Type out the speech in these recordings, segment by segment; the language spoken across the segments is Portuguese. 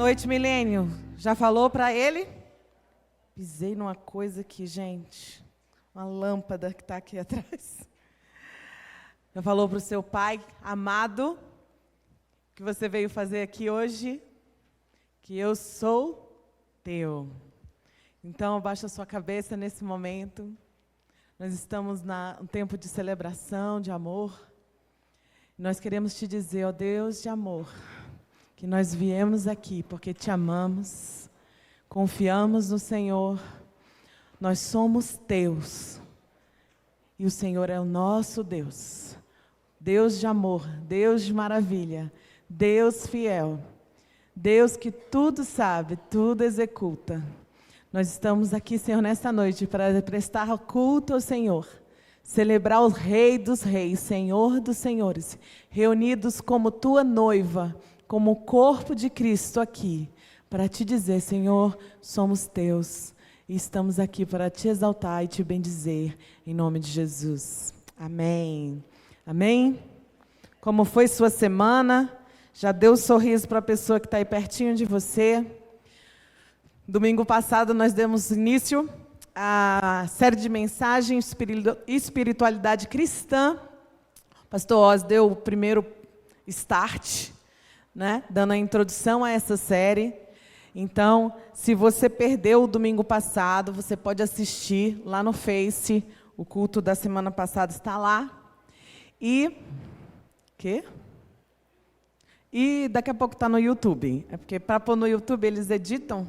noite, Milênio. Já falou para ele? Pisei numa coisa aqui, gente. Uma lâmpada que está aqui atrás. Já falou para o seu pai amado, que você veio fazer aqui hoje, que eu sou teu. Então, abaixa a sua cabeça nesse momento. Nós estamos num tempo de celebração, de amor. Nós queremos te dizer, ó Deus de amor, que nós viemos aqui porque te amamos, confiamos no Senhor, nós somos teus, e o Senhor é o nosso Deus, Deus de amor, Deus de maravilha, Deus fiel, Deus que tudo sabe, tudo executa. Nós estamos aqui, Senhor, nesta noite para prestar culto ao Senhor, celebrar o Rei dos Reis, Senhor dos Senhores, reunidos como tua noiva, como o corpo de Cristo aqui, para te dizer, Senhor, somos teus, e estamos aqui para te exaltar e te bendizer, em nome de Jesus. Amém. Amém? Como foi sua semana? Já deu um sorriso para a pessoa que está aí pertinho de você? Domingo passado nós demos início à série de mensagens Espiritualidade Cristã. O pastor Oz deu o primeiro start, né, dando a introdução a essa série. Então, se você perdeu o domingo passado, você pode assistir lá no Face. O culto da semana passada está lá. E daqui a pouco está no YouTube. É porque para pôr no YouTube eles editam.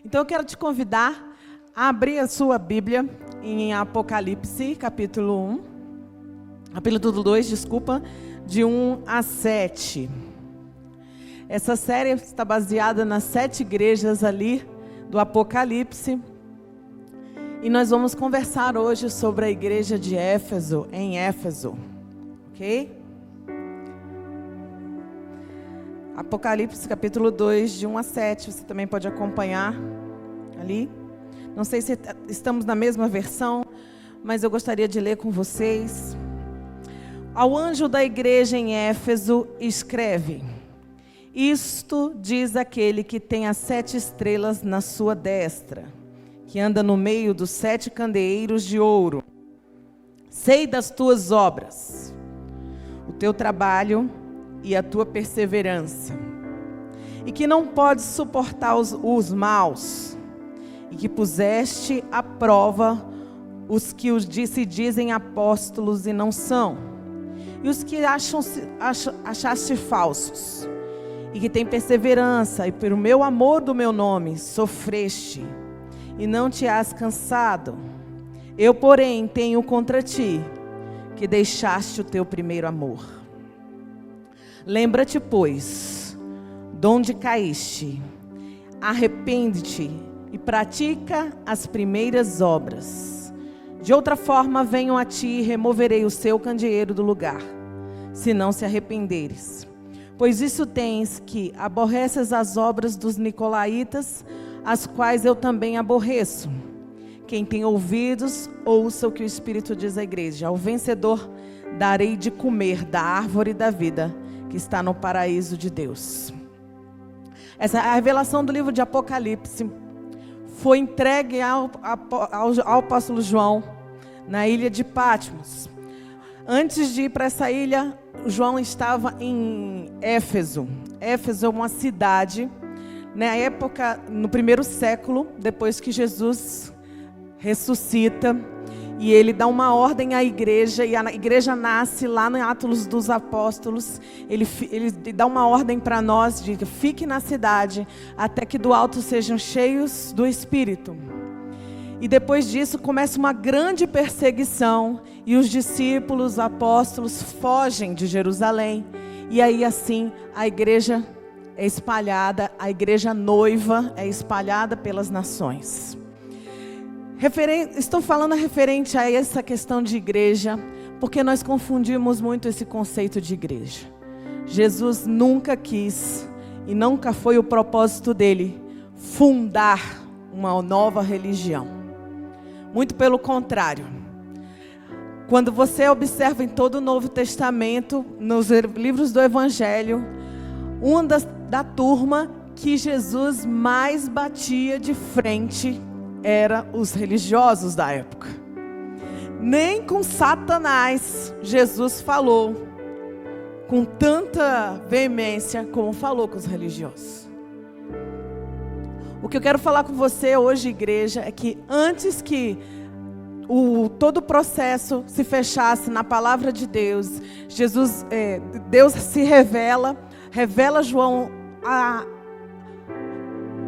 Então eu quero te convidar a abrir a sua Bíblia em Apocalipse, capítulo 2, de 1 a 7. Essa série está baseada nas 7 igrejas ali do Apocalipse. E nós vamos conversar hoje sobre a igreja de Éfeso, em Éfeso. Ok? Apocalipse, capítulo 2, de 1 a 7. Você também pode acompanhar ali. Não sei se estamos na mesma versão, mas eu gostaria de ler com vocês. Ao anjo da igreja em Éfeso, escreve: Isto diz aquele que tem as 7 estrelas na sua destra, que anda no meio dos 7 candeeiros de ouro. Sei das tuas obras, o teu trabalho e a tua perseverança, e que não podes suportar os maus, e que puseste à prova os que se dizem apóstolos e não são, e os que achaste falsos, e que têm perseverança, e pelo meu amor do meu nome sofreste, e não te has cansado. Eu, porém, tenho contra ti, que deixaste o teu primeiro amor. Lembra-te, pois, de onde caíste, arrepende-te e pratica as primeiras obras. De outra forma, venho a ti e removerei o seu candeeiro do lugar, se não se arrependeres. Pois isso tens, que aborreces as obras dos nicolaítas, as quais eu também aborreço. Quem tem ouvidos, ouça o que o Espírito diz à igreja. Ao vencedor darei de comer da árvore da vida, que está no paraíso de Deus. Essa a revelação do livro de Apocalipse foi entregue ao apóstolo João na ilha de Patmos. Antes de ir para essa ilha, João estava em Éfeso. Éfeso é uma cidade, na época, no 1º século, depois que Jesus ressuscita, e ele dá uma ordem à igreja, e a igreja nasce lá no Atos dos Apóstolos. Ele dá uma ordem para nós de que fique na cidade, até que do alto sejam cheios do Espírito. E depois disso começa uma grande perseguição, e os discípulos, apóstolos, fogem de Jerusalém. E aí assim a igreja é espalhada, a igreja noiva é espalhada pelas nações. Estou falando referente a essa questão de igreja, porque nós confundimos muito esse conceito de igreja. Jesus nunca quis, e nunca foi o propósito dele, fundar uma nova religião. Muito pelo contrário. Quando você observa em todo o Novo Testamento, nos livros do Evangelho, uma da turma que Jesus mais batia de frente eram os religiosos da época. Nem com Satanás Jesus falou com tanta veemência como falou com os religiosos. O que eu quero falar com você hoje, igreja, é que antes que todo o processo se fechasse na palavra de Deus, Deus se revela a João a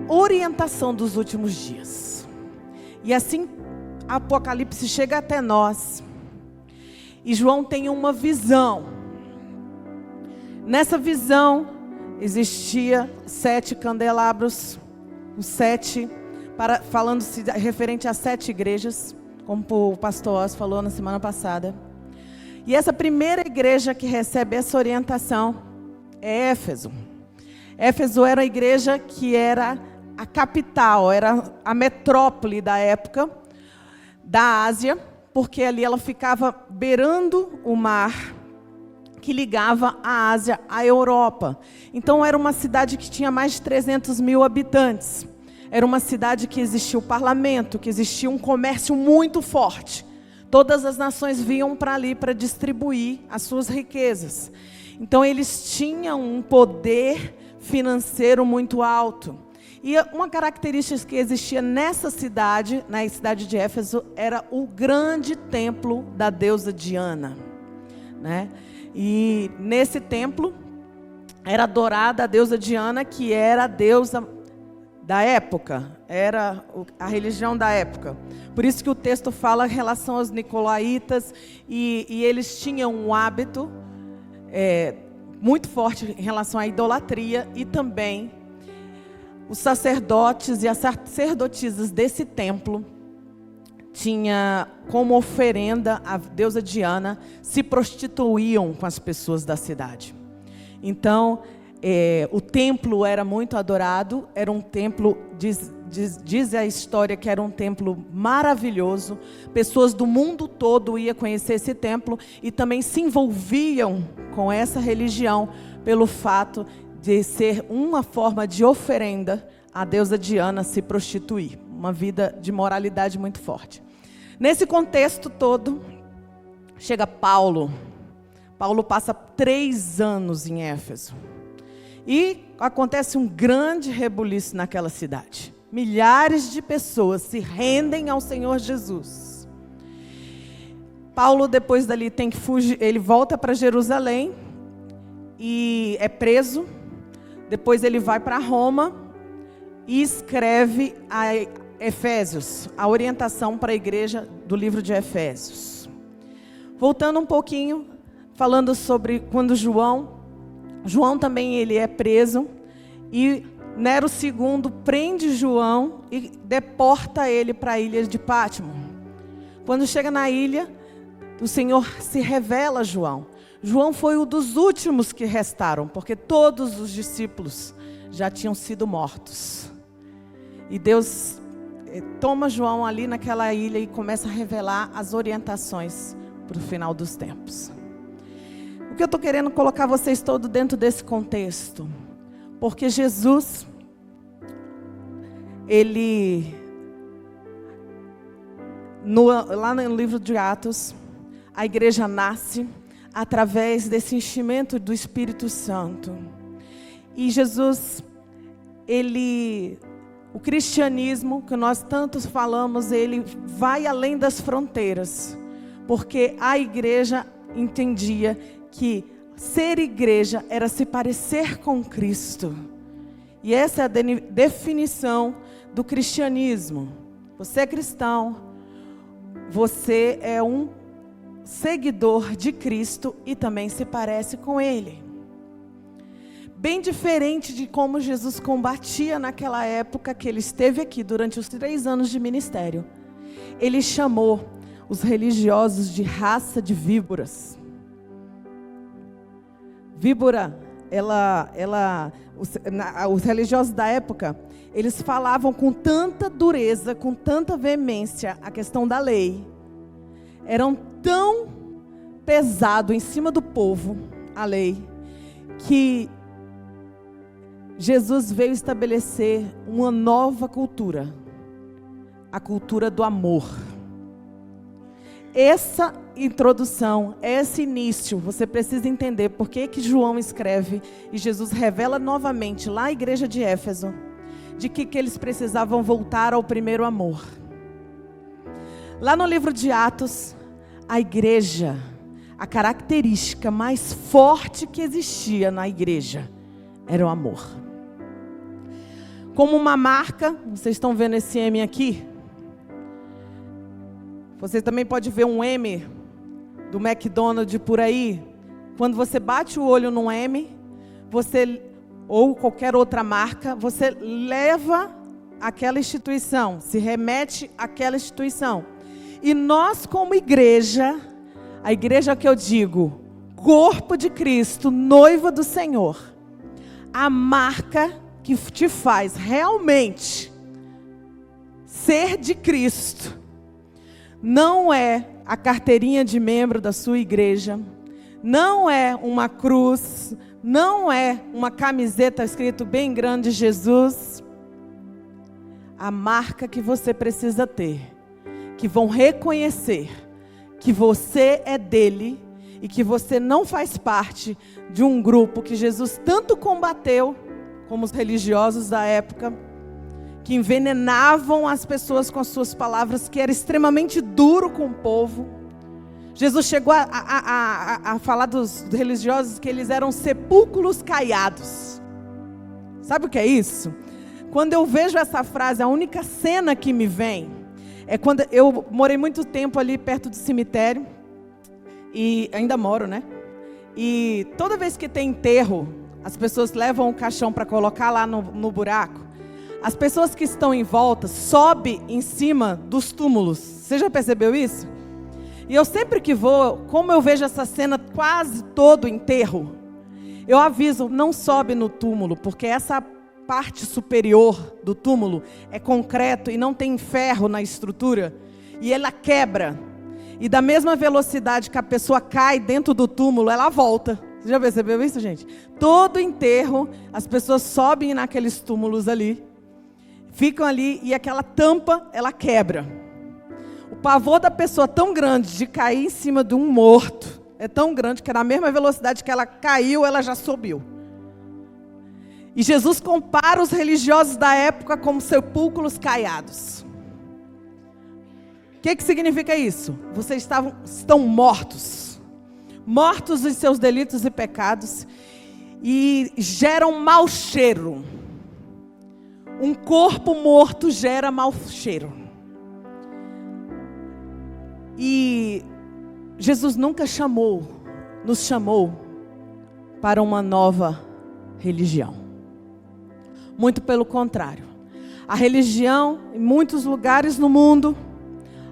orientação dos últimos dias. E assim Apocalipse chega até nós. E João tem uma visão. Nessa visão existia 7 candelabros, os 7, falando-se referente às 7 igrejas, como o pastor Oz falou na semana passada. E essa primeira igreja que recebe essa orientação é Éfeso. Éfeso era a igreja que era a capital, era a metrópole da época da Ásia, porque ali ela ficava beirando o mar que ligava a Ásia à Europa. Então era uma cidade que tinha mais de 300 mil habitantes. Era uma cidade que existia o parlamento, que existia um comércio muito forte. Todas as nações vinham para ali para distribuir as suas riquezas. Então eles tinham um poder financeiro muito alto. E uma característica que existia nessa cidade, na cidade de Éfeso, era o grande templo da deusa Diana, né? E nesse templo era adorada a deusa Diana, que era a deusa da época, era a religião da época. Por isso que o texto fala em relação aos nicolaítas, e eles tinham um hábito muito forte em relação à idolatria, e também os sacerdotes e as sacerdotisas desse templo tinha como oferenda a deusa Diana, se prostituíam com as pessoas da cidade. Então, o templo era muito adorado, era um templo, diz a história que era um templo maravilhoso, pessoas do mundo todo iam conhecer esse templo e também se envolviam com essa religião pelo fato de ser uma forma de oferenda à deusa Diana se prostituir, uma vida de moralidade muito forte. Nesse contexto todo, chega Paulo. Paulo passa 3 anos em Éfeso. E acontece um grande rebuliço naquela cidade. Milhares de pessoas se rendem ao Senhor Jesus. Paulo, depois dali, tem que fugir. Ele volta para Jerusalém e é preso. Depois ele vai para Roma e escreve a Efésios, a orientação para a igreja do livro de Efésios. Voltando um pouquinho, falando sobre quando João também ele é preso, e Nero II prende João e deporta ele para a ilha de Pátimo. Quando chega na ilha, o Senhor se revela a João. João foi um dos últimos que restaram, porque todos os discípulos já tinham sido mortos. E Deus toma João ali naquela ilha e começa a revelar as orientações para o final dos tempos. O que eu estou querendo colocar vocês todos dentro desse contexto? Porque Jesus, lá no livro de Atos, a igreja nasce através desse enchimento do Espírito Santo. E Jesus, o cristianismo, que nós tanto falamos, ele vai além das fronteiras. Porque a igreja entendia que ser igreja era se parecer com Cristo. E essa é a definição do cristianismo. Você é cristão, você é um seguidor de Cristo e também se parece com Ele. Bem diferente de como Jesus combatia naquela época que Ele esteve aqui durante os 3 anos de ministério. Ele chamou os religiosos de raça de víboras. Víbora, os religiosos da época, eles falavam com tanta dureza, com tanta veemência a questão da lei. Eram tão pesado em cima do povo, a lei, que Jesus veio estabelecer uma nova cultura, a cultura do amor. Essa introdução, esse início, você precisa entender por que João escreve e Jesus revela novamente lá à igreja de Éfeso, de que eles precisavam voltar ao primeiro amor. Lá no livro de Atos, a igreja, a característica mais forte que existia na igreja era o amor. Como uma marca, vocês estão vendo esse M aqui? Você também pode ver um M do McDonald's por aí. Quando você bate o olho num M, ou qualquer outra marca, você leva aquela instituição, se remete àquela instituição. E nós, como igreja, a igreja que eu digo, corpo de Cristo, noiva do Senhor, a marca que te faz realmente ser de Cristo, não é a carteirinha de membro da sua igreja, não é uma cruz, não é uma camiseta escrito bem grande Jesus. A marca que você precisa ter, que vão reconhecer que você é dele e que você não faz parte de um grupo que Jesus tanto combateu, como os religiosos da época, que envenenavam as pessoas com as suas palavras, que era extremamente duro com o povo. Jesus chegou a falar dos religiosos que eles eram sepulcros caiados. Sabe o que é isso? Quando eu vejo essa frase, a única cena que me vem é quando eu morei muito tempo ali perto do cemitério, e ainda moro, né? E toda vez que tem enterro, as pessoas levam o caixão para colocar lá no buraco. As pessoas que estão em volta sobem em cima dos túmulos. Você já percebeu isso? E eu sempre que vou, como eu vejo essa cena quase todo enterro, eu aviso, não sobe no túmulo, porque essa parte superior do túmulo é concreto e não tem ferro na estrutura, e ela quebra. E da mesma velocidade que a pessoa cai dentro do túmulo, ela volta. Você já percebeu isso, gente? Todo enterro, as pessoas sobem naqueles túmulos ali, ficam ali e aquela tampa, ela quebra. O pavor da pessoa tão grande de cair em cima de um morto é tão grande que na mesma velocidade que ela caiu, ela já subiu. E Jesus compara os religiosos da época como sepulcros caiados. O que significa isso? Vocês estão mortos. Mortos em seus delitos e pecados. E geram mau cheiro. Um corpo morto gera mau cheiro. E Jesus nunca nos chamou para uma nova religião. Muito pelo contrário. A religião, em muitos lugares no mundo,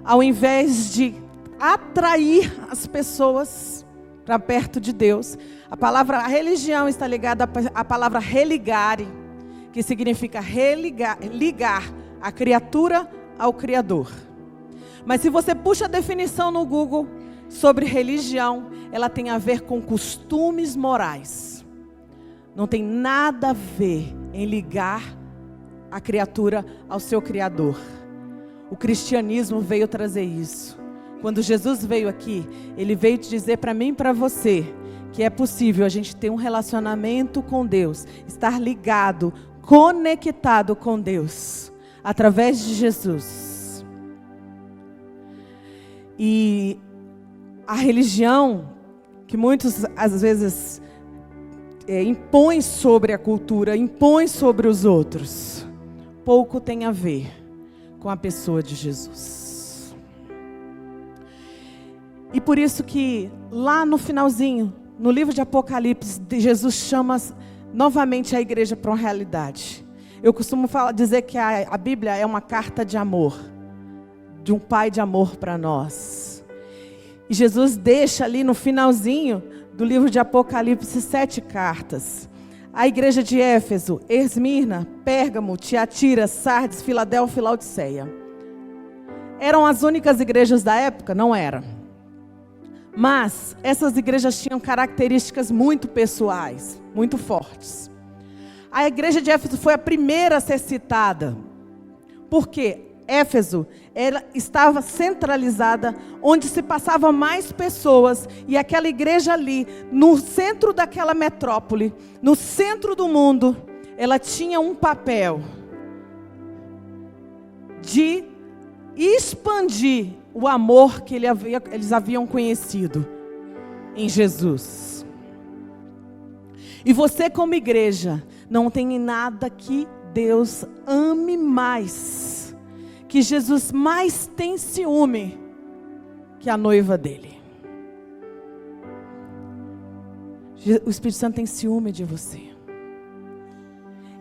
ao invés de atrair as pessoas para perto de Deus, a religião está ligada à palavra religare, que significa ligar a criatura ao Criador. Mas se você puxa a definição no Google sobre religião, ela tem a ver com costumes morais. Não tem nada a ver em ligar a criatura ao seu Criador. O cristianismo veio trazer isso. Quando Jesus veio aqui, ele veio te dizer para mim e para você que é possível a gente ter um relacionamento com Deus, estar ligado, conectado com Deus, através de Jesus. E a religião, que muitos às vezes impõem sobre a cultura, impõem sobre os outros, pouco tem a ver com a pessoa de Jesus. E por isso que lá no finalzinho, no livro de Apocalipse, Jesus chama novamente a igreja para uma realidade. Eu costumo dizer que a Bíblia é uma carta de amor, de um pai de amor para nós. E Jesus deixa ali no finalzinho do livro de Apocalipse 7 cartas. A igreja de Éfeso, Esmirna, Pérgamo, Tiatira, Sardes, Filadélfia e Laodiceia. Eram as únicas igrejas da época? Não eram. Mas essas igrejas tinham características muito pessoais, muito fortes. A igreja de Éfeso foi a primeira a ser citada. Por quê? Éfeso, ela estava centralizada, onde se passavam mais pessoas, e aquela igreja ali, no centro daquela metrópole, no centro do mundo, ela tinha um papel de expandir o amor que eles haviam conhecido em Jesus. E você, como igreja, não tem nada que Deus ame mais, que Jesus mais tem ciúme que a noiva dele. O Espírito Santo tem ciúme de você.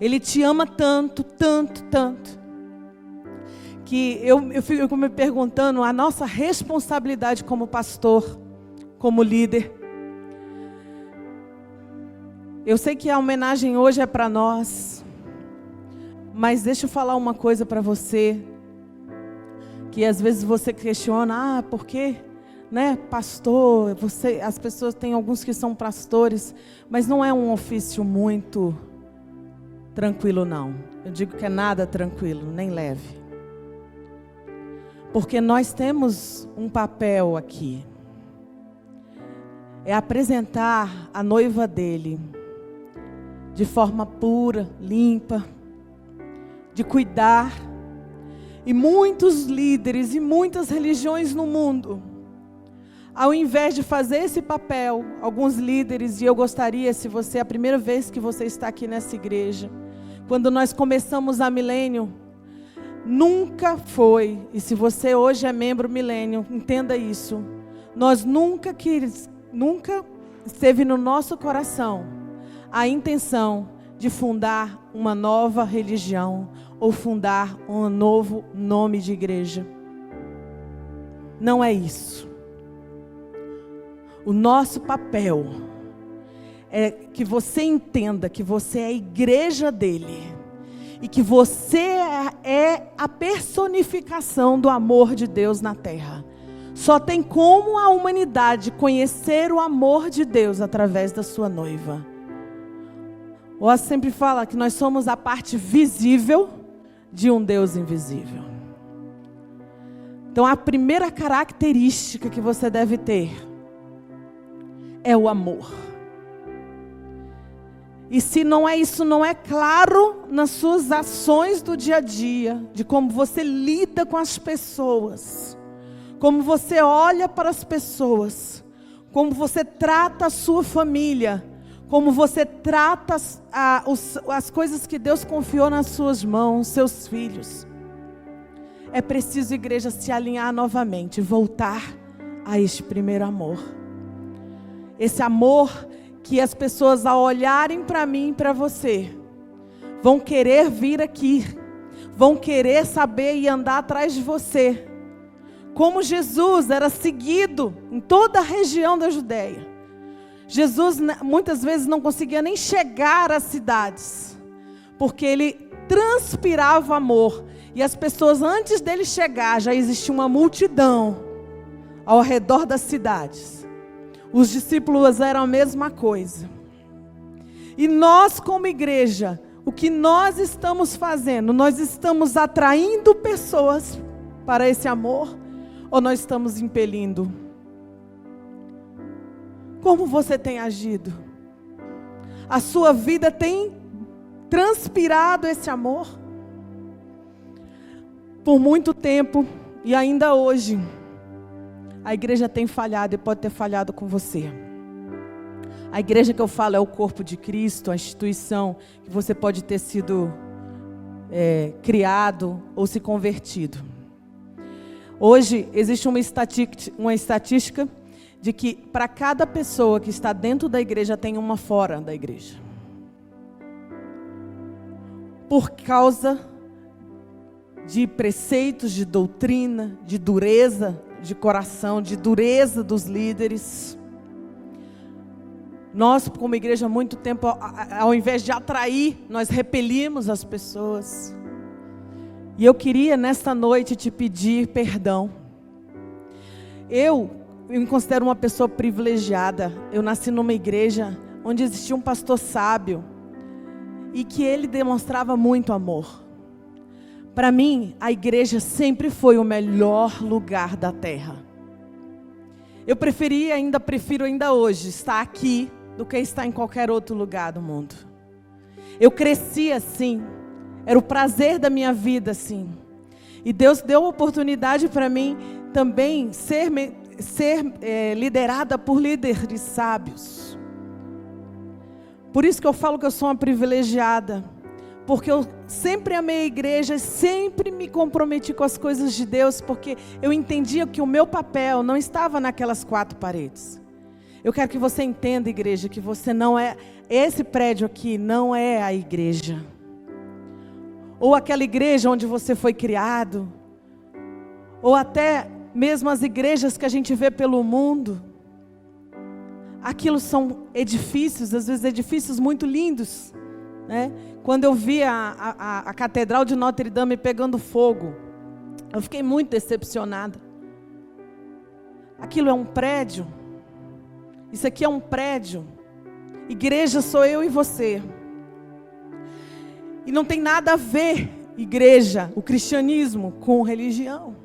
Ele te ama tanto, tanto, tanto, que eu fico me perguntando a nossa responsabilidade como pastor, como líder. Eu sei que a homenagem hoje é para nós, mas deixa eu falar uma coisa para você, que às vezes você questiona, por quê? Né, pastor, as pessoas têm alguns que são pastores, mas não é um ofício muito tranquilo não. Eu digo que é nada tranquilo, nem leve. Porque nós temos um papel aqui. É apresentar a noiva dele de forma pura, limpa, de cuidar. E muitos líderes e muitas religiões no mundo, ao invés de fazer esse papel, alguns líderes, e eu gostaria, se você é a primeira vez que você está aqui nessa igreja, quando nós começamos a Milênio, nunca foi, e se você hoje é membro Milênio, entenda isso, nós nunca esteve no nosso coração a intenção de fundar uma nova religião ou fundar um novo nome de igreja. Não é isso. O nosso papel é que você entenda que você é a igreja dele e que você é a personificação do amor de Deus na terra. Só tem como a humanidade conhecer o amor de Deus através da sua noiva. O Oz sempre fala que nós somos a parte visível de um Deus invisível. Então a primeira característica que você deve ter é o amor. E se não é isso, não é claro nas suas ações do dia a dia, de como você lida com as pessoas, como você olha para as pessoas, como você trata a sua família, como você trata as coisas que Deus confiou nas suas mãos, seus filhos. É preciso, igreja, se alinhar novamente, voltar a este primeiro amor. Esse amor que as pessoas, ao olharem para mim e para você, vão querer vir aqui, vão querer saber e andar atrás de você. Como Jesus era seguido em toda a região da Judéia. Jesus muitas vezes não conseguia nem chegar às cidades, porque ele transpirava amor. E as pessoas, antes dele chegar, já existia uma multidão ao redor das cidades. Os discípulos eram a mesma coisa. E nós, como igreja, o que nós estamos fazendo? Nós estamos atraindo pessoas para esse amor? Ou nós estamos impelindo? Como você tem agido? A sua vida tem transpirado esse amor? Por muito tempo, e ainda hoje, a igreja tem falhado e pode ter falhado com você. A igreja que eu falo é o corpo de Cristo, a instituição que você pode ter sido criado ou se convertido. Hoje existe uma estatística de que para cada pessoa que está dentro da igreja tem uma fora da igreja. Por causa de preceitos, de doutrina, de dureza de coração, de dureza dos líderes. Nós, como igreja, há muito tempo, ao invés de atrair, nós repelimos as pessoas. E eu queria, nesta noite, te pedir perdão. Eu me considero uma pessoa privilegiada. Eu nasci numa igreja onde existia um pastor sábio. e que ele demonstrava muito amor. Para mim, a igreja sempre foi o melhor lugar da terra. Eu prefiro ainda hoje estar aqui do que estar em qualquer outro lugar do mundo. Eu cresci assim, era o prazer da minha vida assim. E Deus deu a oportunidade para mim também ser liderada por líderes sábios. Por isso que eu falo que eu sou uma privilegiada, porque eu sempre amei a igreja, sempre me comprometi com as coisas de Deus, porque eu entendia que o meu papel não estava naquelas 4 paredes. Eu quero que você entenda, igreja, que você não é, esse prédio aqui não é a igreja. Ou aquela igreja onde você foi criado, ou até mesmo as igrejas que a gente vê pelo mundo. Aquilo são edifícios, às vezes edifícios muito lindos, né? Quando eu vi a Catedral de Notre Dame pegando fogo, eu fiquei muito decepcionada. Aquilo é um prédio. Isso aqui é um prédio. Igreja sou eu e você. E não tem nada a ver, igreja, o cristianismo, com religião.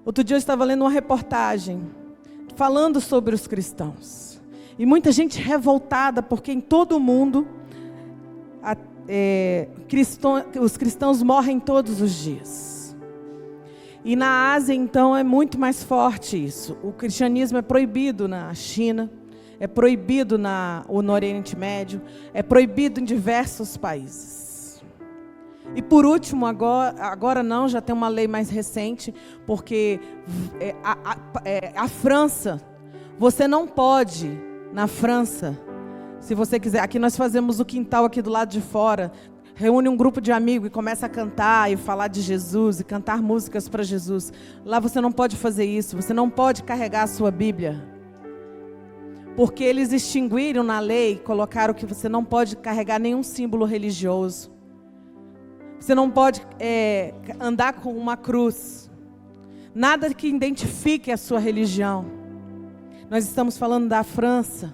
Outro dia eu estava lendo uma reportagem falando sobre os cristãos. E muita gente revoltada, porque em todo o mundo os cristãos morrem todos os dias. E na Ásia, então, é muito mais forte isso. O cristianismo é proibido na China, é proibido no Oriente Médio, é proibido em diversos países. E por último, agora não, já tem uma lei mais recente, porque a França, você não pode, na França, se você quiser, aqui nós fazemos o quintal aqui do lado de fora, reúne um grupo de amigos e começa a cantar e falar de Jesus e cantar músicas para Jesus. Lá você não pode fazer isso, você não pode carregar a sua Bíblia. Porque eles extinguiram na lei, colocaram que você não pode carregar nenhum símbolo religioso. Você não pode andar com uma cruz. Nada que identifique a sua religião. Nós estamos falando da França,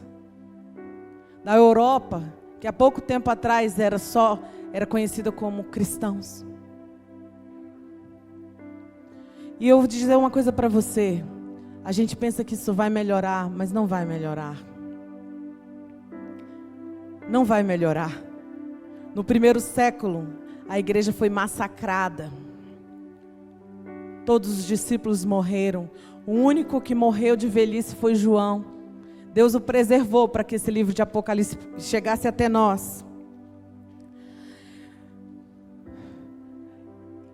da Europa, que há pouco tempo atrás era conhecida como cristãos. E eu vou dizer uma coisa para você. A gente pensa que isso vai melhorar, mas não vai melhorar. Não vai melhorar. No 1º século, a igreja foi massacrada. Todos os discípulos morreram. O único que morreu de velhice foi João. Deus o preservou para que esse livro de Apocalipse chegasse até nós.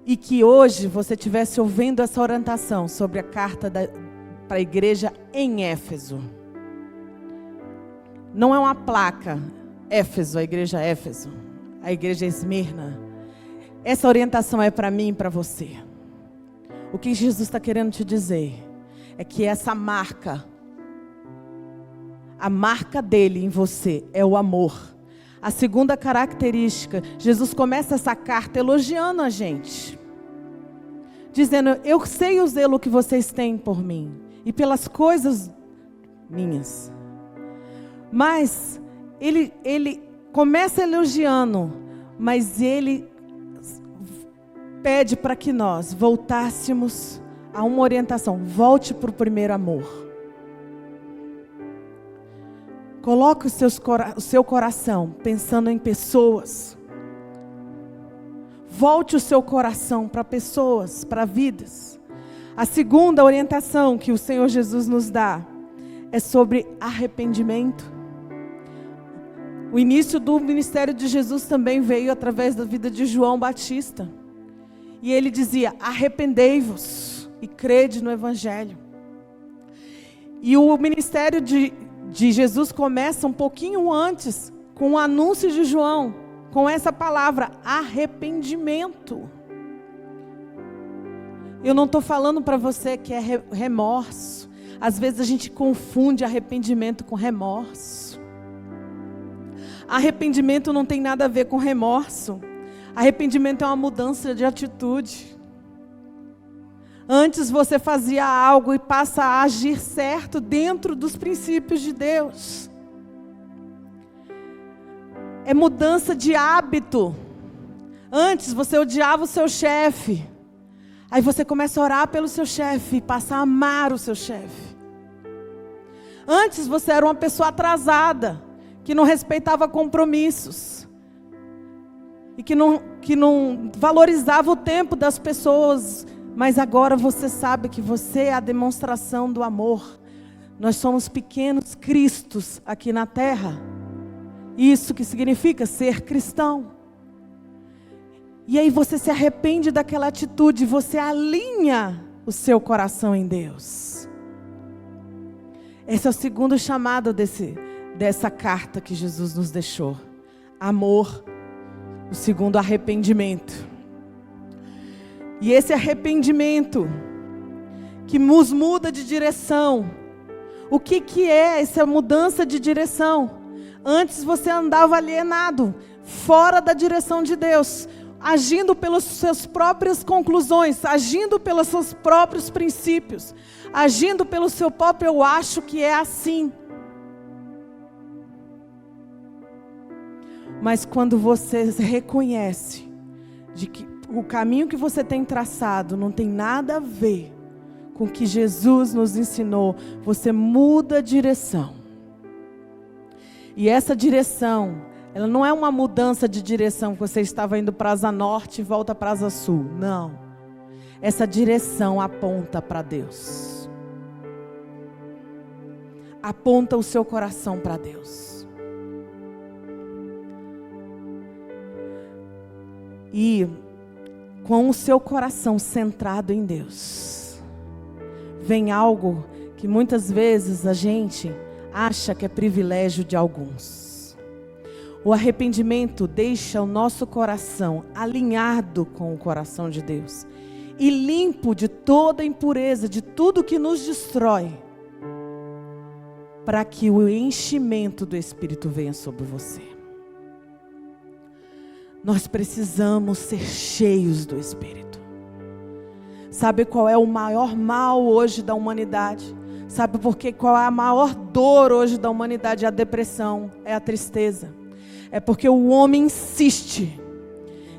E que hoje você estivesse ouvindo essa orientação sobre a carta para a igreja em Éfeso. Não é uma placa, Éfeso, a igreja Éfeso, a igreja Esmirna. Essa orientação é para mim e para você. O que Jesus está querendo te dizer é que essa marca, a marca dele em você é o amor. A segunda característica, Jesus começa essa carta elogiando a gente, dizendo: eu sei o zelo que vocês têm por mim e pelas coisas minhas. Mas ele começa elogiando, mas ele pede para que nós voltássemos a uma orientação. Volte para o primeiro amor. Coloque o seu coração pensando em pessoas. Volte o seu coração para pessoas, para vidas. A segunda orientação que o Senhor Jesus nos dá é sobre arrependimento. O início do ministério de Jesus também veio através da vida de João Batista. E ele dizia: arrependei-vos e crede no Evangelho. E o ministério de Jesus começa um pouquinho antes, com o anúncio de João, com essa palavra, arrependimento. Eu não estou falando para você que é remorso. Às vezes a gente confunde arrependimento com remorso. Arrependimento não tem nada a ver com remorso. Arrependimento é uma mudança de atitude. Antes você fazia algo e passa a agir certo dentro dos princípios de Deus. É mudança de hábito. Antes você odiava o seu chefe. Aí você começa a orar pelo seu chefe e passa a amar o seu chefe. Antes você era uma pessoa atrasada, que não respeitava compromissos. E que não valorizava o tempo das pessoas. Mas agora você sabe que você é a demonstração do amor. Nós somos pequenos cristos aqui na terra. Isso que significa ser cristão. E aí você se arrepende daquela atitude, você alinha o seu coração em Deus. Esse é o segundo chamado dessa carta que Jesus nos deixou. Amor. O segundo, arrependimento. E esse arrependimento que nos muda de direção. O que é essa mudança de direção? Antes você andava alienado, fora da direção de Deus, agindo pelas suas próprias conclusões, agindo pelos seus próprios princípios, agindo pelo seu próprio eu acho que é assim. Mas quando você reconhece de que o caminho que você tem traçado não tem nada a ver com o que Jesus nos ensinou, você muda a direção. E essa direção, ela não é uma mudança de direção, que você estava indo para a asa norte e volta para a asa sul. Não. Essa direção aponta para Deus. Aponta o seu coração para Deus. E com o seu coração centrado em Deus, vem algo que muitas vezes a gente acha que é privilégio de alguns. O arrependimento deixa o nosso coração alinhado com o coração de Deus e limpo de toda impureza, de tudo que nos destrói, para que o enchimento do Espírito venha sobre você. Nós precisamos ser cheios do Espírito. Sabe qual é o maior mal hoje da humanidade? Sabe por quê? Qual é a maior dor hoje da humanidade? É a depressão, é a tristeza. É porque o homem insiste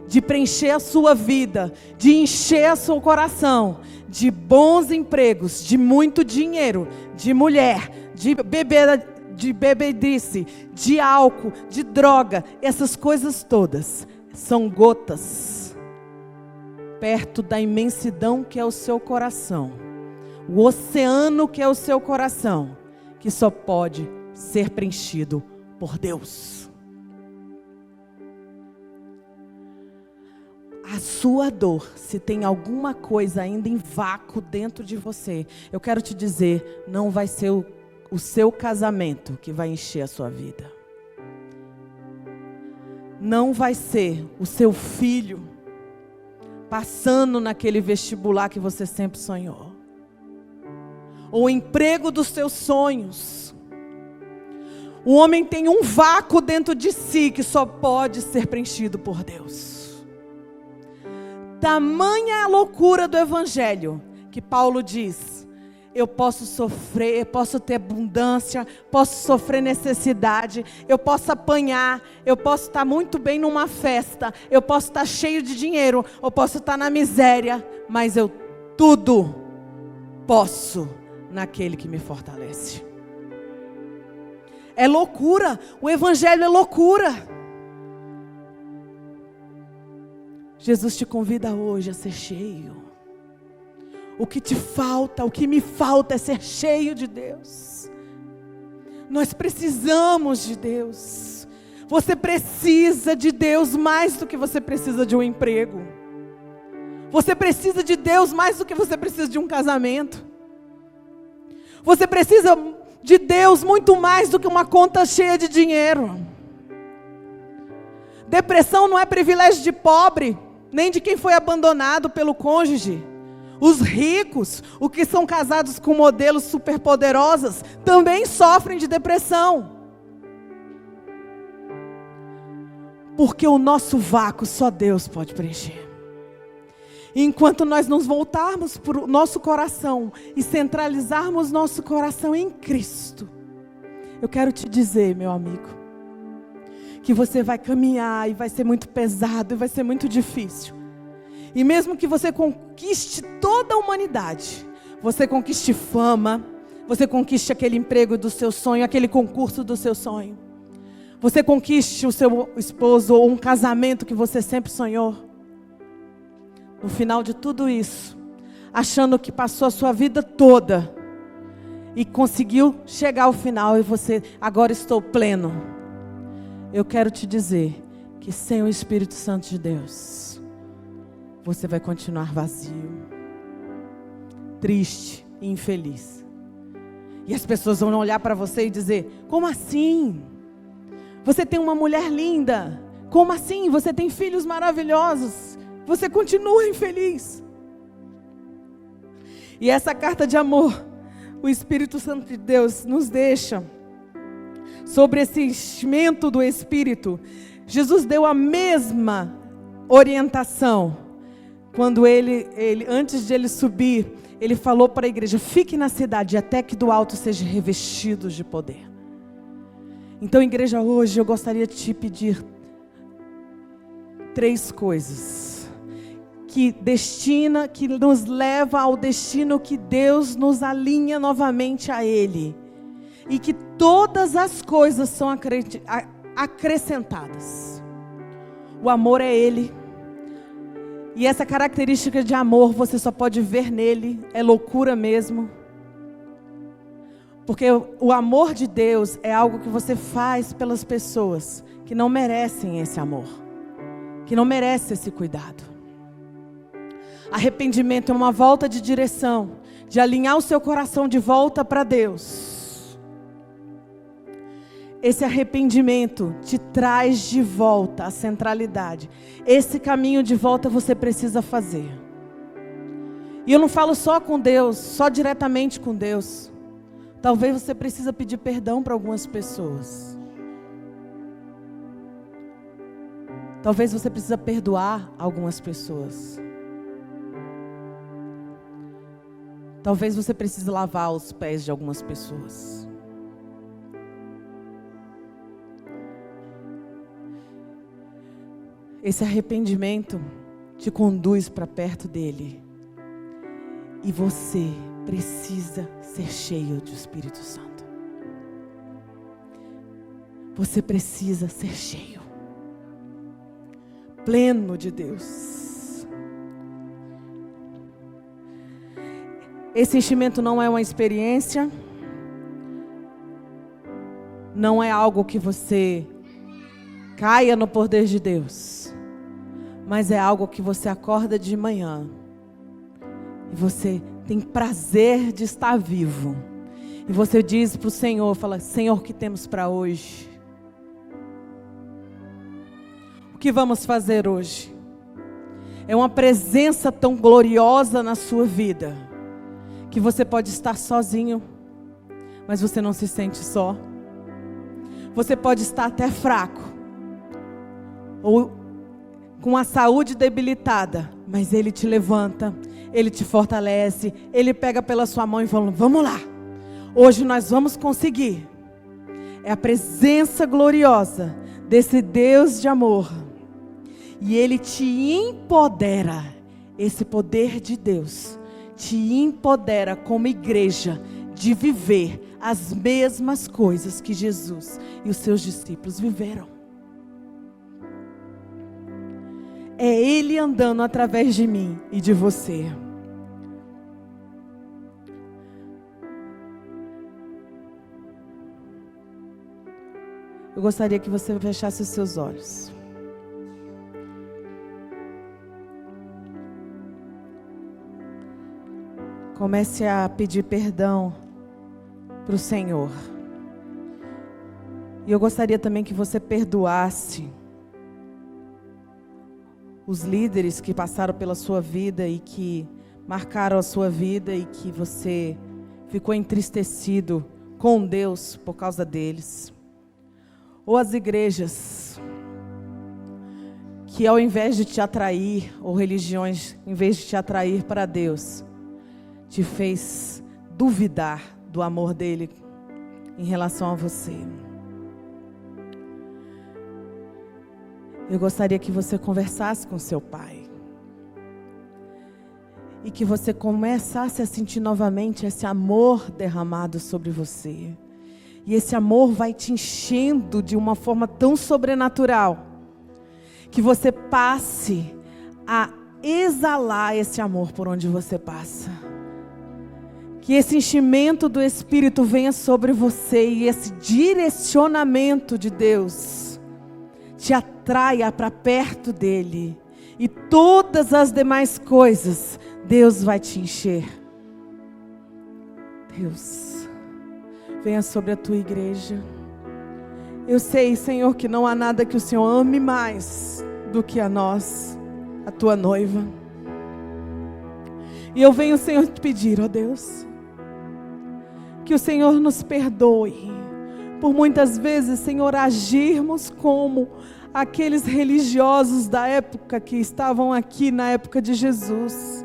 de preencher a sua vida, de encher o seu coração de bons empregos, de muito dinheiro, de mulher, de bebedice, de álcool, de droga. Essas coisas todas são gotas perto da imensidão que é o seu coração. O oceano que é o seu coração, que só pode ser preenchido por Deus. A sua dor, se tem alguma coisa ainda em vácuo dentro de você, eu quero te dizer, não vai ser o seu casamento que vai encher a sua vida. Não vai ser o seu filho passando naquele vestibular que você sempre sonhou. Ou o emprego dos seus sonhos. O homem tem um vácuo dentro de si que só pode ser preenchido por Deus. Tamanha a loucura do Evangelho, que Paulo diz, eu posso sofrer, eu posso ter abundância, posso sofrer necessidade, eu posso apanhar, eu posso estar muito bem numa festa, eu posso estar cheio de dinheiro, eu posso estar na miséria, mas eu tudo posso naquele que me fortalece. É loucura, o Evangelho é loucura. Jesus te convida hoje a ser cheio. O que te falta, o que me falta é ser cheio de Deus. Nós precisamos de Deus. Você precisa de Deus mais do que você precisa de um emprego. Você precisa de Deus mais do que você precisa de um casamento. Você precisa de Deus muito mais do que uma conta cheia de dinheiro. Depressão não é privilégio de pobre, nem de quem foi abandonado pelo cônjuge. Os ricos, os que são casados com modelos superpoderosas, também sofrem de depressão. Porque o nosso vácuo só Deus pode preencher. Enquanto nós nos voltarmos para o nosso coração e centralizarmos nosso coração em Cristo, eu quero te dizer, meu amigo, que você vai caminhar e vai ser muito pesado e vai ser muito difícil. E mesmo que você conquiste toda a humanidade, você conquiste fama, você conquiste aquele emprego do seu sonho, aquele concurso do seu sonho, você conquiste o seu esposo ou um casamento que você sempre sonhou, no final de tudo isso, achando que passou a sua vida toda e conseguiu chegar ao final e você, agora estou pleno. Eu quero te dizer que sem o Espírito Santo de Deus, você vai continuar vazio, triste e infeliz. E as pessoas vão olhar para você e dizer: como assim? Você tem uma mulher linda. Como assim? Você tem filhos maravilhosos. Você continua infeliz. E essa carta de amor, o Espírito Santo de Deus nos deixa sobre esse enchimento do Espírito. Jesus deu a mesma orientação quando ele antes de ele subir, ele falou para a igreja: fique na cidade até que do alto sejam revestidos de poder. Então, igreja, hoje eu gostaria de te pedir 3 coisas que nos leva ao destino que Deus nos alinha novamente a Ele, e que todas as coisas são acrescentadas. O amor é Ele, e essa característica de amor você só pode ver nele, é loucura mesmo. Porque o amor de Deus é algo que você faz pelas pessoas que não merecem esse amor, que não merecem esse cuidado. Arrependimento é uma volta de direção, de alinhar o seu coração de volta para Deus. Esse arrependimento te traz de volta a centralidade. Esse caminho de volta você precisa fazer. E eu não falo só com Deus, só diretamente com Deus. Talvez você precisa pedir perdão para algumas pessoas. Talvez você precisa perdoar algumas pessoas. Talvez você precise lavar os pés de algumas pessoas. Esse arrependimento te conduz para perto dele. E você precisa ser cheio do Espírito Santo. Você precisa ser cheio, pleno de Deus. Esse enchimento não é uma experiência, não é algo que você caia no poder de Deus, mas é algo que você acorda de manhã e você tem prazer de estar vivo. E você diz para o Senhor, fala: Senhor, o que temos para hoje? O que vamos fazer hoje? É uma presença tão gloriosa na sua vida, que você pode estar sozinho, mas você não se sente só. Você pode estar até fraco, ou com a saúde debilitada, mas Ele te levanta, Ele te fortalece, Ele pega pela sua mão e fala: vamos lá, hoje nós vamos conseguir. É a presença gloriosa desse Deus de amor, e Ele te empodera. Esse poder de Deus te empodera como igreja de viver as mesmas coisas que Jesus e os seus discípulos viveram. É Ele andando através de mim e de você. Eu gostaria que você fechasse os seus olhos. Comece a pedir perdão para o Senhor. E eu gostaria também que você perdoasse os líderes que passaram pela sua vida e que marcaram a sua vida e que você ficou entristecido com Deus por causa deles. Ou as igrejas que, ao invés de te atrair, ou religiões, em vez de te atrair para Deus, te fez duvidar do amor dele em relação a você. Eu gostaria que você conversasse com seu pai. E que você começasse a sentir novamente esse amor derramado sobre você. E esse amor vai te enchendo de uma forma tão sobrenatural, que você passe a exalar esse amor por onde você passa. Que esse enchimento do Espírito venha sobre você e esse direcionamento de Deus te atraia para perto dele. E todas as demais coisas, Deus vai te encher. Deus, venha sobre a tua igreja. Eu sei, Senhor, que não há nada que o Senhor ame mais do que a nós, a tua noiva. E eu venho, Senhor, te pedir, ó Deus, que o Senhor nos perdoe por muitas vezes, Senhor, agirmos como aqueles religiosos da época que estavam aqui na época de Jesus.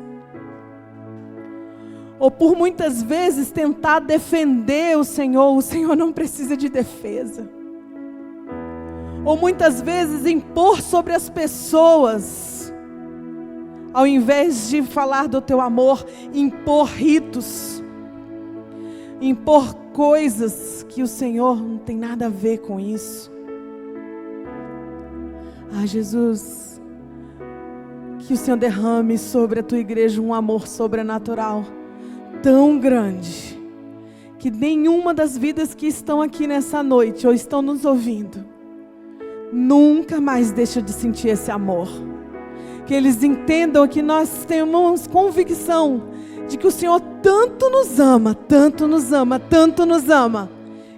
Ou por muitas vezes tentar defender o Senhor não precisa de defesa. Ou muitas vezes impor sobre as pessoas, ao invés de falar do teu amor, impor ritos, impor coisas que o Senhor não tem nada a ver com isso. Ah, Jesus, que o Senhor derrame sobre a tua igreja um amor sobrenatural tão grande, que nenhuma das vidas que estão aqui nessa noite ou estão nos ouvindo nunca mais deixa de sentir esse amor. Que eles entendam que nós temos convicção de que o Senhor tanto nos ama, tanto nos ama, tanto nos ama,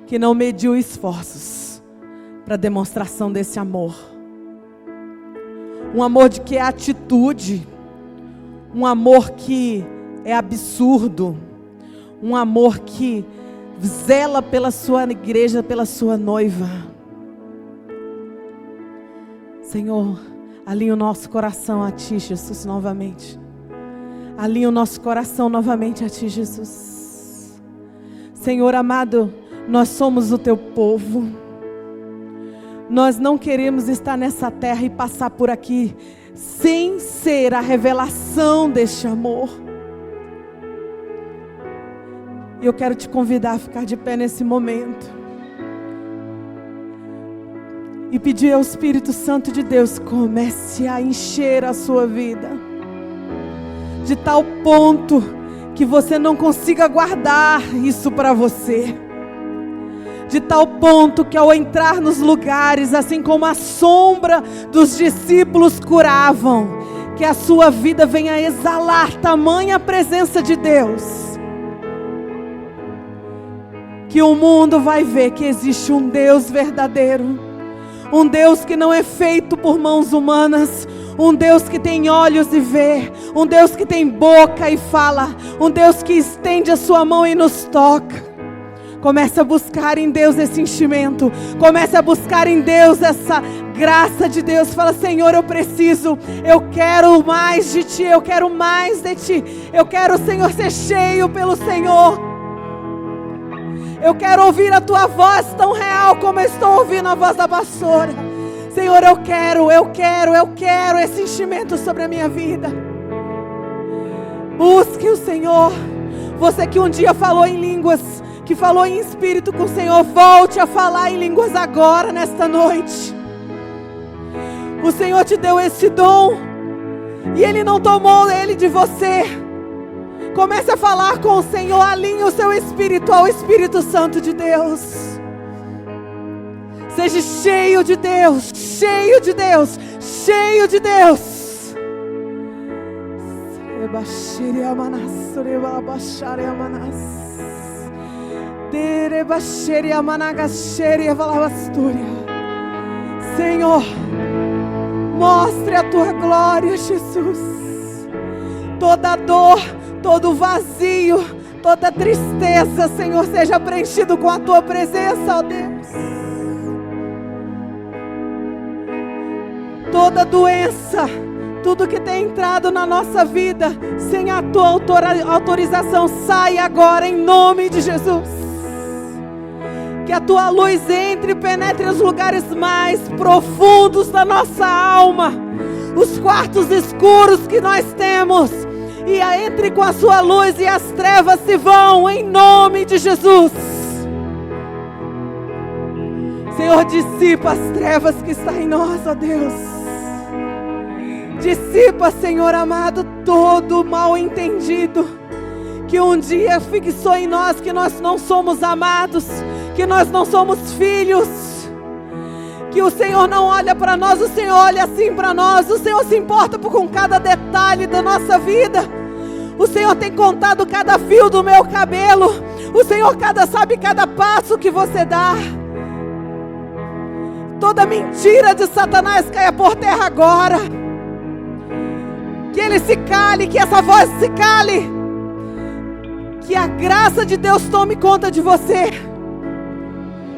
que não mediu esforços para demonstração desse amor. Um amor de que é atitude, um amor que é absurdo, um amor que zela pela sua igreja, pela sua noiva. Senhor, alinha o nosso coração a Ti, Jesus, novamente. Alinha o nosso coração novamente a Ti, Jesus. Senhor amado, nós somos o Teu povo. Nós não queremos estar nessa terra e passar por aqui sem ser a revelação deste amor. E eu quero te convidar a ficar de pé nesse momento e pedir ao Espírito Santo de Deus, comece a encher a sua vida, de tal ponto que você não consiga guardar isso para você, de tal ponto que ao entrar nos lugares, assim como a sombra dos discípulos curavam, que a sua vida venha exalar tamanha presença de Deus, que o mundo vai ver que existe um Deus verdadeiro, um Deus que não é feito por mãos humanas, um Deus que tem olhos e vê, um Deus que tem boca e fala, um Deus que estende a sua mão e nos toca. Comece a buscar em Deus esse enchimento, comece a buscar em Deus essa graça de Deus. Fala: Senhor, eu preciso, eu quero mais de Ti, eu quero mais de Ti, eu quero, Senhor, ser cheio pelo Senhor. Eu quero ouvir a Tua voz tão real como eu estou ouvindo a voz da pastora. Senhor, eu quero esse enchimento sobre a minha vida. Busque o Senhor. Você que um dia falou em línguas, que falou em espírito com o Senhor, volte a falar em línguas agora, nesta noite. O Senhor te deu esse dom e Ele não tomou ele de você. Comece a falar com o Senhor, alinhe o seu espírito ao Espírito Santo de Deus. Seja cheio de Deus, cheio de Deus, cheio de Deus. Senhor, mostre a Tua glória, Jesus. Toda dor, todo vazio, toda tristeza, Senhor, seja preenchido com a Tua presença, ó Deus. Toda doença, tudo que tem entrado na nossa vida, sem a Tua autorização, sai agora em nome de Jesus. Que a tua luz entre e penetre os lugares mais profundos da nossa alma, os quartos escuros que nós temos, e entre com a sua luz e as trevas se vão, em nome de Jesus. Senhor, dissipa as trevas que estão em nós, ó Deus. Dissipa, Senhor amado, todo o mal entendido que um dia fixou em nós que nós não somos amados, que nós não somos filhos, que o Senhor não olha para nós, o Senhor olha assim para nós, o Senhor se importa com cada detalhe da nossa vida, o Senhor tem contado cada fio do meu cabelo, o Senhor sabe cada passo que você dá. Toda mentira de Satanás caia por terra agora, que ele se cale, que essa voz se cale, que a graça de Deus tome conta de você.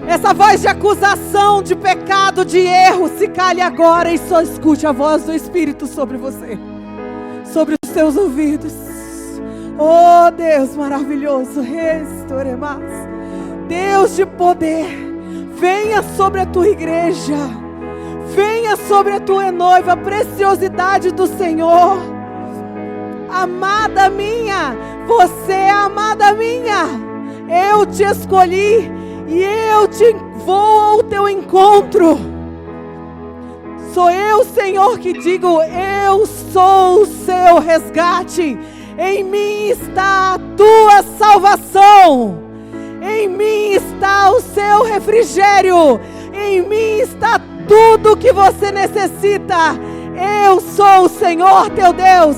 Essa voz de acusação, de pecado, de erro, se cale agora e só escute a voz do Espírito sobre você, sobre os seus ouvidos. Oh Deus maravilhoso, Deus de poder, venha sobre a tua igreja, venha sobre a tua noiva, a preciosidade do Senhor. Amada minha, você é amada minha, eu te escolhi e eu vou ao teu encontro. Sou eu, Senhor, que digo, eu sou o seu resgate, em mim está a tua salvação, em mim está o seu refrigério, em mim está tudo que você necessita. Eu sou o Senhor teu Deus,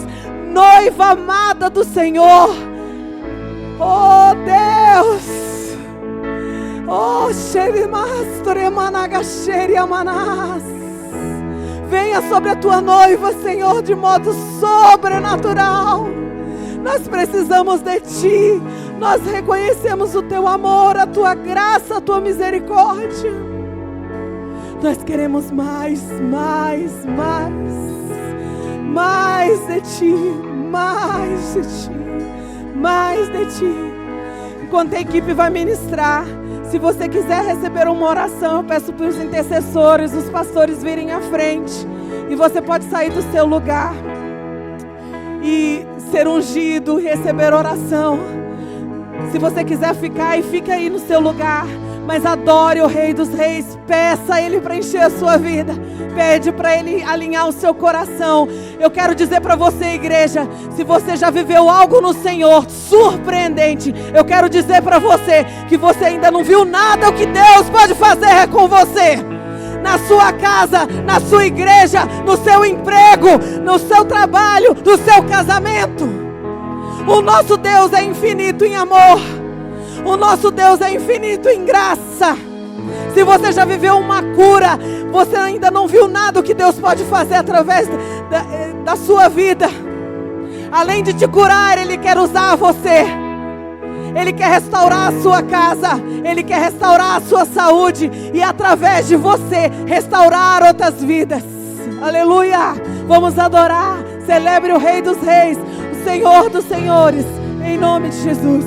noiva amada do Senhor. Oh Deus, oh venha sobre a tua noiva, Senhor, de modo sobrenatural. Nós precisamos de ti, nós reconhecemos o teu amor, a tua graça, a tua misericórdia. Nós queremos mais de ti, mais de ti, mais de ti. Enquanto a equipe vai ministrar, se você quiser receber uma oração, eu peço para os intercessores, os pastores virem à frente, e você pode sair do seu lugar e ser ungido, receber oração. Se você quiser ficar, e fica aí no seu lugar, mas adore o Rei dos Reis, peça a Ele para encher a sua vida, pede para Ele alinhar o seu coração. Eu quero dizer para você, igreja, se você já viveu algo no Senhor surpreendente, eu quero dizer para você que você ainda não viu nada o que Deus pode fazer com você, na sua casa, na sua igreja, no seu emprego, no seu trabalho, no seu casamento. O nosso Deus é infinito em amor, o nosso Deus é infinito em graça. Se você já viveu uma cura, você ainda não viu nada o que Deus pode fazer através da sua vida. Além de te curar, Ele quer usar você. Ele quer restaurar a sua casa, Ele quer restaurar a sua saúde e através de você restaurar outras vidas. Aleluia! Vamos adorar, celebre o Rei dos Reis, o Senhor dos Senhores, em nome de Jesus.